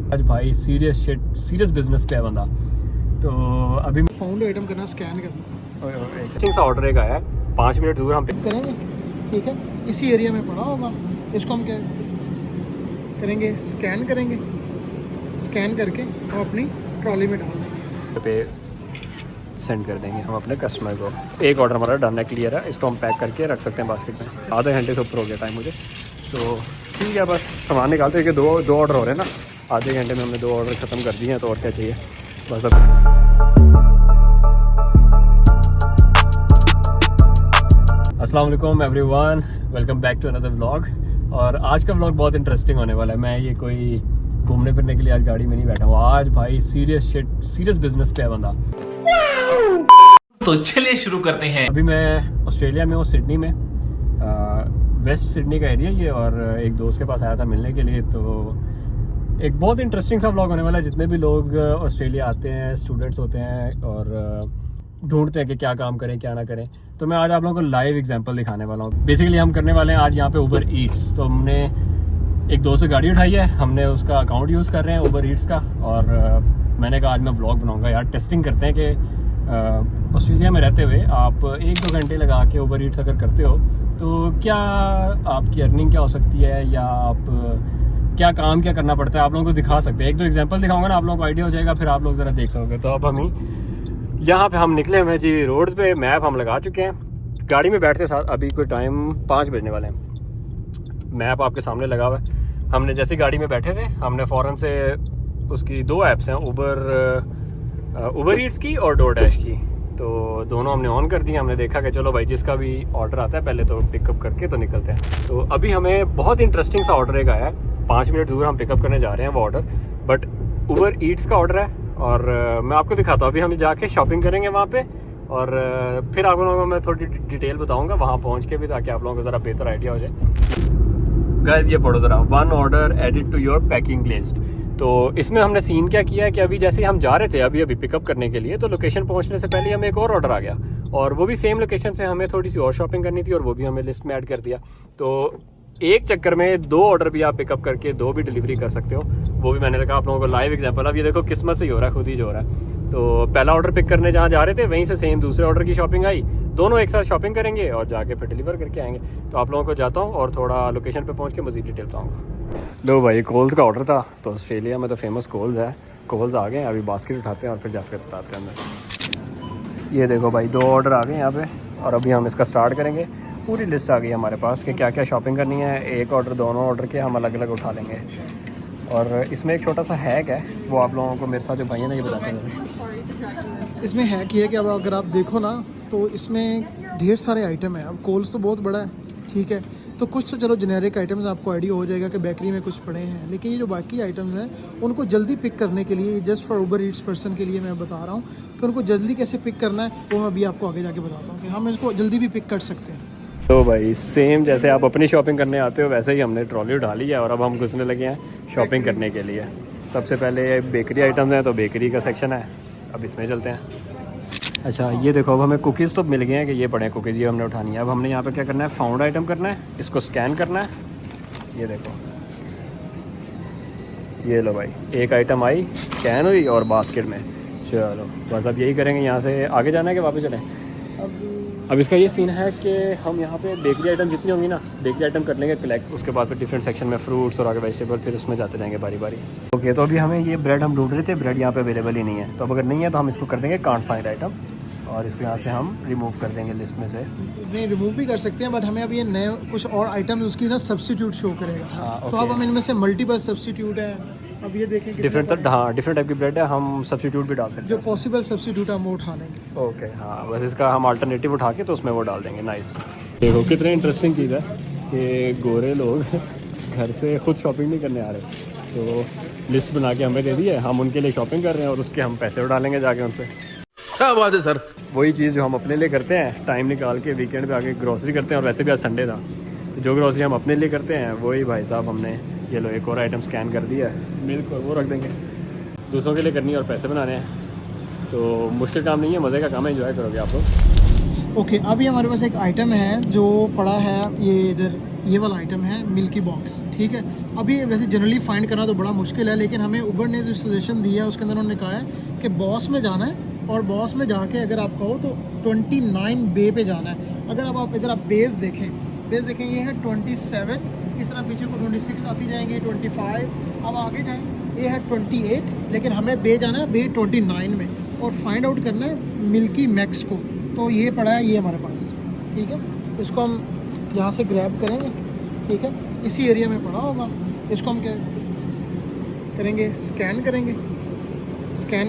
आज भाई serious business पे है बंदा। तो अभी फाउंड आइटम करना, स्कैन करना, एक सा ऑर्डर एक आया है 5 मिनट दूर हम पिक करेंगे। ठीक है, इसी एरिया में पड़ा होगा। इसको हम क्या करेंगे, स्कैन करेंगे। स्कैन करके हम अपनी ट्रॉली में डाल देंगे, पे सेंड कर देंगे हम अपने कस्टमर को। एक ऑर्डर हमारा डन है, क्लियर है। इसको हम पैक करके रख सकते हैं बास्केट में। आधे घंटे से ऊपर हो गया टाइम मुझे, तो ठीक है बस सामान निकालते हैं कि दो ऑर्डर हो रहे हैं ना। आधे घंटे में हमने 2 ऑर्डर ख़त्म कर दिए हैं, तो और क्या चाहिए बस। अब अस्सलाम वालेकुम everyone, welcome back to another vlog. और आज का व्लॉग बहुत इंटरेस्टिंग होने वाला है। मैं ये कोई घूमने फिरने के लिए आज गाड़ी में नहीं बैठा हूँ। आज भाई सीरियस बिजनेस पे है बंदा। तो चलिए शुरू करते हैं। अभी मैं ऑस्ट्रेलिया में हूँ, सिडनी में, वेस्ट सिडनी का एरिया ये। और एक दोस्त के पास आया था मिलने के लिए। तो एक बहुत इंटरेस्टिंग सा व्लॉग होने वाला है। जितने भी लोग ऑस्ट्रेलिया आते हैं, स्टूडेंट्स होते हैं और ढूंढते हैं कि क्या काम करें क्या ना करें, तो मैं आज आप लोगों को लाइव एग्जांपल दिखाने वाला हूँ। बेसिकली हम करने वाले हैं आज यहाँ पे उबर ईट्स। तो हमने एक दोस्त से गाड़ी उठाई है, हमने उसका अकाउंट यूज़ कर रहे हैं उबर ईट्स का। और मैंने कहा आज मैं व्लॉग बनाऊँगा यार, टेस्टिंग करते हैं कि ऑस्ट्रेलिया में रहते हुए आप 1-2 घंटे लगा के उबर ईट्स अगर करते हो तो क्या आपकी अर्निंग क्या हो सकती है, या आप क्या काम क्या करना पड़ता है, आप लोगों को दिखा सकते हैं। 1-2 एग्जांपल दिखाऊंगा ना, आप लोगों को आइडिया हो जाएगा, फिर आप लोग ज़रा देख सकोगे। तो अब हम यहाँ पे हम निकले हुए जी रोड्स पे। मैप हम लगा चुके हैं, गाड़ी में बैठते साथ अभी कोई टाइम 5 बजने वाले हैं। मैप आपके सामने लगा हुआ है। हमने जैसे गाड़ी में बैठे थे, हमने फ़ौरन से उसकी 2 ऐप्स हैं, उबर ईट्स की और डोर डैश की। तो दोनों हमने ऑन कर दिए। हमने देखा कि चलो भाई जिसका भी ऑर्डर आता है पहले तो पिकअप करके तो निकलते हैं। तो अभी हमें बहुत इंटरेस्टिंग सा ऑर्डर एक आया है। 5 मिनट दूर हम पिकअप करने जा रहे हैं वो ऑर्डर, बट उबर ईट्स का ऑर्डर है। और मैं आपको दिखाता हूँ। अभी हम जाके शॉपिंग करेंगे वहाँ पे, और फिर आप लोगों को मैं थोड़ी डिटेल बताऊँगा वहाँ पहुँच के भी, ताकि आप लोगों को ज़रा बेहतर आइडिया हो जाए। गाइस ये पढ़ो ज़रा, 1 order added to your packing list. तो इसमें हमने सीन क्या किया है कि अभी जैसे हम जा रहे थे अभी पिकअप करने के लिए, तो लोकेशन पहुंचने से पहले हमें एक और ऑर्डर आ गया, और वो भी सेम लोकेशन से हमें थोड़ी सी और शॉपिंग करनी थी, और वो भी हमें लिस्ट में ऐड कर दिया। तो एक चक्कर में 2 ऑर्डर भी आप पिकअप करके 2 भी डिलीवरी कर सकते हो। वो भी मैंने कहा आप लोगों को लाइव एग्जांपल। अब ये देखो किस्मत से ही हो रहा है, खुद ही जो हो रहा है। तो पहला ऑर्डर पिक करने जहाँ जा रहे थे वहीं से सेम दूसरे ऑर्डर की शॉपिंग आई। दोनों एक साथ शॉपिंग करेंगे और जाके फिर डिलीवर करके आएंगे। तो आप लोगों को जाता हूँ और थोड़ा लोकेशन पे पहुँच के मज़ीद डिटेल बताऊँगा। लो भाई, कोल्स का ऑर्डर था। तो ऑस्ट्रेलिया में तो फेमस कोल्स है। कोल्स आ गए, अभी बास्केट उठाते हैं और फिर जाकर बताते हैं अंदर। ये देखो भाई 2 ऑर्डर आ गए यहाँ पे, और अभी हम इसका स्टार्ट करेंगे। पूरी लिस्ट आ गई हमारे पास कि क्या क्या शॉपिंग करनी है। एक ऑर्डर, दोनों ऑर्डर के हम अलग अलग उठा लेंगे। और इसमें एक छोटा सा हैक है, वो आप लोगों को मेरे साथ जो भाई है ना ये बताते हैं। इसमें हैक ये है कि अब अगर आप देखो ना तो इसमें ढेर सारे आइटम है। अब कोल्स तो बहुत बड़ा है, ठीक है, तो कुछ तो चलो जेनेरिक आइटम्स आपको आइडिया हो जाएगा कि बेकरी में कुछ पड़े हैं, लेकिन ये जो बाकी आइटम्स हैं उनको जल्दी पिक करने के लिए, just for Uber Yeats person के लिए मैं बता रहा हूँ कि उनको जल्दी कैसे पिक करना है। वो मैं अभी आपको आगे जाके बताता हूँ कि हम इसको जल्दी भी पिक कर सकते हैं। तो भाई सेम जैसे आप अपनी शॉपिंग करने आते हो वैसे ही हमने ट्रॉली उठा ली है, और अब हम घुसने लगे हैं शॉपिंग करने के लिए। सबसे पहले बेकरी आइटम्स हैं, तो बेकरी का सेक्शन है, अब इसमें चलते हैं। अच्छा ये देखो, अब हमें कुकीज़ तो मिल गए हैं कि ये पड़े हैं कुकीज़, ये हमने उठानी है। अब हमने यहाँ पे क्या करना है, फाउंड आइटम करना है, इसको स्कैन करना है। ये देखो, ये लो भाई, एक आइटम आई, स्कैन हुई और बास्केट में। चलो बस अब यही करेंगे। यहाँ से आगे जाना है कि वापस चलें? अब इसका ये सीन है कि हम यहाँ पे बेकरी आइटम जितनी होंगी ना, बेकरी आइटम कर लेंगे कलेक्ट। उसके बाद फिर डिफरेंट सेक्शन में फ्रूट्स और आगे वेजिटेबल, फिर उसमें जाते रहेंगे बारी बारी। ओके, तो अभी हमें ये ब्रेड हम ढूंढ रहे थे, ब्रेड यहाँ पे अवेलेबल ही नहीं है। तो अब अगर नहीं है तो हम इसको कर देंगे कांट फाइंड आइटम, और इसको यहाँ से हम रिमूव कर देंगे लिस्ट में से। नहीं, रिमूव भी कर सकते हैं, बट हमें अभी ये नए कुछ और आइटम्स उसकी ना सब्स्टिट्यूट शो करेगा। हाँ, तो अब हम इनमें से मल्टीपल सब्स्टिट्यूट है। अब ये देखें डिफरेंट टाइप की ब्रेड है, हम सब्स्टिट्यूट भी डाल सकते हैं। जो पॉसिबल सब्स्टिट्यूट हम वो उठा लेंगे। ओके हाँ, बस इसका हम अल्टरनेटिव उठा के तो उसमें वो डाल देंगे। नाइस। देखो कितनी इंटरेस्टिंग चीज़ है कि गोरे लोग घर से खुद शॉपिंग नहीं करने आ रहे, तो लिस्ट बना के हमें दे दी है, हम उनके लिए शॉपिंग कर रहे हैं और उसके हम पैसे उड़ा लेंगे जाके उनसे। क्या बात है सर। वही चीज़ जो हम अपने लिए करते हैं, टाइम निकाल के वीकेंड पे आके ग्रोसरी करते हैं। और वैसे भी आज संडे था, जो ग्रोसरी हम अपने लिए करते हैं वही भाई साहब हमने, ये लो एक और आइटम स्कैन कर दिया है, मिल्क और वो रख देंगे। दूसरों के लिए करनी है और पैसे बनाने हैं, तो मुश्किल काम नहीं है, मज़े का काम है, एंजॉय करोगे आप लोग। ओके, अभी हमारे पास एक आइटम है जो पड़ा है, ये इधर ये वाला आइटम है मिल्की बॉक्स, ठीक है। अभी वैसे जनरली फाइंड करना तो बड़ा मुश्किल है, लेकिन हमें उबर ने जो सजेशन दिया है उसके अंदर उन्होंने कहा है कि बॉस में जाना है, और बॉस में जाके अगर आप कहो तो 29 बे पे जाना है। अगर अब आप इधर आप बेस देखें ये है 27, इस तरह पीछे को 26 आती जाएंगी, 25, अब आगे जाएँ ये है 28, लेकिन हमें बे जाना है बे 29 में, और फाइंड आउट करना है मिल्की मैक्स को। तो ये पड़ा है ये हमारे पास, ठीक है। इसको हम यहाँ से ग्रैब करेंगे, ठीक है, इसी एरिया में पड़ा होगा। इसको हम क्या करेंगे, स्कैन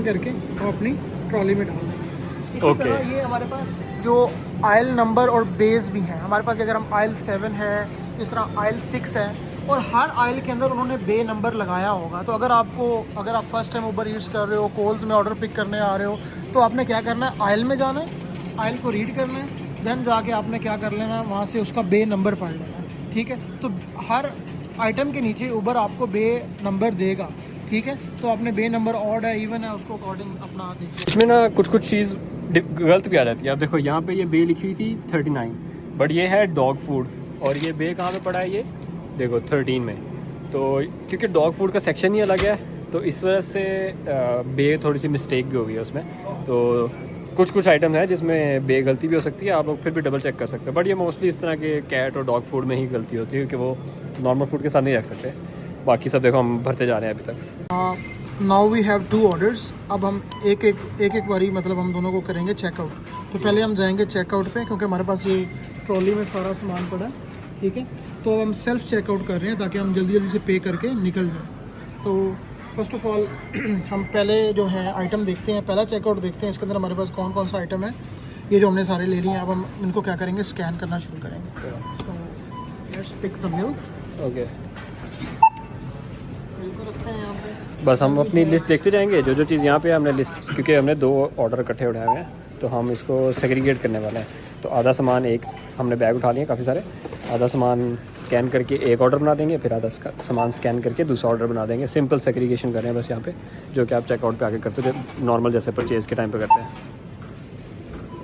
करके हम अपनी ट्रॉली में डाल देंगे। इसी तरह ये हमारे पास जो आयल नंबर और बेस भी हैं हमारे पास, अगर हम आयल 7 है, इस तरह आयल 6 है, और हर आयल के अंदर उन्होंने बे नंबर लगाया होगा। तो अगर आप फर्स्ट टाइम उबर ईट्स कर रहे हो, कोल्स में ऑर्डर पिक करने आ रहे हो, तो आपने क्या करना है, आयल में जाना है, आयल को रीड करना है, देन जाके आपने क्या कर लेना है, वहाँ से उसका बे नंबर पढ़ लेना है, ठीक है। तो हर आइटम के नीचे उबर आपको बे नंबर देगा, ठीक है। तो आपने बे नंबर ऑड है, इवन है, उसको अकॉर्डिंग अपना देखिए। इसमें ना कुछ चीज़ गलत भी आ जाती है। आप देखो यहाँ पे ये बे लिखी हुई थी 39, बट ये है डॉग फूड, और ये बे कहाँ पे पड़ा है, ये देखो 13 में। तो क्योंकि डॉग फूड का सेक्शन ही अलग है, तो इस वजह से बे थोड़ी सी मिस्टेक भी हो गई है उसमें। तो कुछ आइटम है जिसमें बे गलती भी हो सकती है, आप लोग फिर भी डबल चेक कर सकते हैं। बट ये मोस्टली इस तरह के कैट और डॉग फूड में ही गलती होती है, क्योंकि वो नॉर्मल फूड के साथ नहीं रख सकते। बाकी सब देखो हम भरते जा रहे हैं अभी तक। Now we have 2 orders. अब हम एक बारी मतलब हम दोनों को करेंगे चेकआउट। तो पहले हम जाएंगे चेकआउट पे, क्योंकि हमारे पास ये ट्रॉली में सारा सामान पड़ा है, ठीक है। तो अब हम सेल्फ चेकआउट कर रहे हैं ताकि हम जल्दी से पे करके निकल जाएं। तो फर्स्ट ऑफ ऑल हम पहले जो है आइटम देखते हैं, पहला चेकआउट देखते हैं। इसके अंदर हमारे पास कौन सा आइटम है, ये जो हमने सारे ले लिए हैं। अब हम इनको क्या करेंगे, स्कैन करना शुरू करेंगे। So let's pick the bill. Okay, bill को रखते हैं यहाँ पे। बस हम अपनी लिस्ट देखते जाएंगे, जो चीज़ यहाँ पे हमने लिस्ट, क्योंकि हमने 2 ऑर्डर इकट्ठे उठाए हुए हैं, तो हम इसको सेग्रीगेट करने वाले हैं। तो आधा सामान एक हमने बैग उठा लिए काफ़ी सारे, आधा सामान स्कैन करके एक ऑर्डर बना देंगे, फिर आधा सामान स्कैन करके दूसरा ऑर्डर बना देंगे। सिंपल सेग्रीगेशन कर रहे हैं बस यहाँ पे, जो कि आप चेकआउट पे आके करते हो, नॉर्मल जैसे परचेज़ के टाइम पे करते हैं।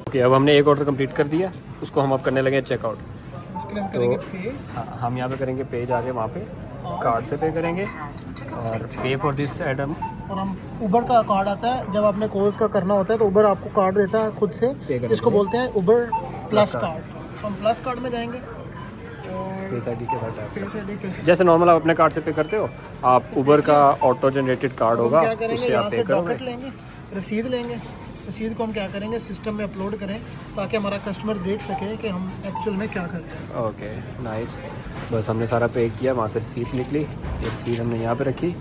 ओके, अब हमने एक ऑर्डर कंप्लीट कर दिया, उसको हम अब करने लगे चेकआउट। उसके लिए हम करेंगे पे। हाँ, हम यहाँ पे करेंगे पे, जाके वहाँ पे कार्ड से पे करेंगे और पे फॉर दिस आइटम। और हम उबर का कार्ड आता है, जब आपने कोल्स का करना होता है तो उबर आपको कार्ड देता है खुद से, इसको बोलते हैं उबर प्लस कार्ड। हम प्लस कार्ड में जाएंगे और जैसे नॉर्मल आप अपने कार्ड से पे करते हो, आप उबर का ऑटो जनरेटेड कार्ड होगा, क्या करेंगे, उससे आप यहाँ पे से करोगे। डॉकेट लेंगे, रसीद लेंगे। रसीद को हम क्या करेंगे, सिस्टम में अपलोड करें ताकि हमारा कस्टमर देख सके कि हम एक्चुअल में क्या करते हैं। Okay, nice. बस हमने सारा पे किया, वहाँ से रसीद निकली, ये रसीद हमने यहाँ पे रखी,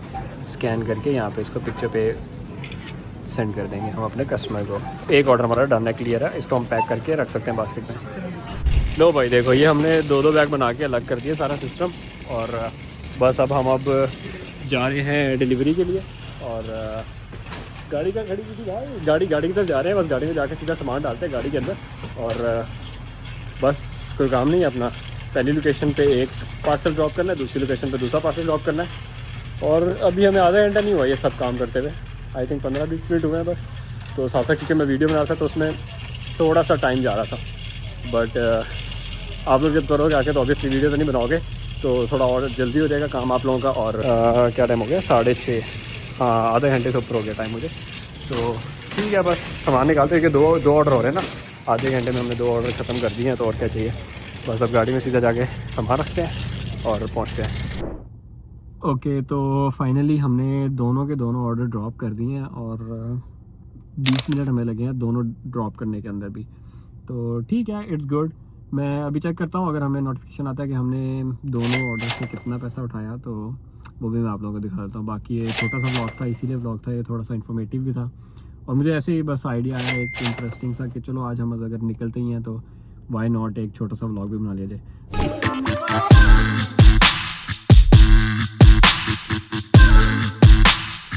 स्कैन करके यहाँ पे इसको पिक्चर पे सेंड कर देंगे हम अपने कस्टमर को। एक ऑर्डर हमारा डन है, क्लियर है, इसको हम पैक करके रख सकते हैं बास्केट में। लो भाई देखो, ये हमने 2 बैग बना के अलग कर दिया सारा सिस्टम, और बस अब हम जा रहे हैं डिलीवरी के लिए। और गाड़ी का खड़ी की भाई, गाड़ी की तरफ जा रहे हैं। बस गाड़ी में जाके सीधा सामान डालते हैं गाड़ी के अंदर, और बस कोई काम नहीं है अपना। पहली लोकेशन पे एक पार्सल ड्रॉप करना है, दूसरी लोकेशन पे दूसरा पार्सल ड्रॉप करना है। और अभी हमें आधा घंटा नहीं हुआ ये सब काम करते हुए, आई थिंक 15-20 मिनट हुए हैं बस। तो साथ साथ क्योंकि मैं वीडियो बना रहा था तो उसमें थोड़ा सा टाइम जा रहा था, बट आप लोग जब करोगे आके तो ऑब्वियसली वीडियो तो नहीं बनाओगे, तो थोड़ा और जल्दी हो जाएगा काम आप लोगों का। और क्या टाइम हो गया, 6:30, हाँ आधे घंटे से ऊपर हो गया टाइम मुझे। तो ठीक है, बस सामान निकालते हैं कि 2 ऑर्डर हो रहे हैं ना, आधे घंटे में हमने 2 ऑर्डर ख़त्म कर दिए हैं, तो और क्या चाहिए। बस अब गाड़ी में सीधा जाके सामान रखते हैं और पहुँचते हैं। ओके, तो फाइनली हमने दोनों के दोनों ऑर्डर ड्रॉप कर दिए हैं, और 20 मिनट हमें लगे हैं दोनों ड्रॉप करने के अंदर भी। तो ठीक है, इट्स गुड। मैं अभी चेक करता हूँ, अगर हमें नोटिफिकेशन आता है कि हमने दोनों ऑर्डर से कितना पैसा उठाया, तो वो भी मैं आप लोगों को दिखा देता हूँ। बाकी ये छोटा सा व्लॉग था, इसीलिए व्लॉग था, ये थोड़ा सा इन्फॉर्मेटिव भी था, और मुझे ऐसे ही बस आइडिया आया एक इंटरेस्टिंग सा कि चलो आज हम अगर निकलते ही हैं तो वाई नॉट एक छोटा सा व्लॉग भी बना लिया जाए।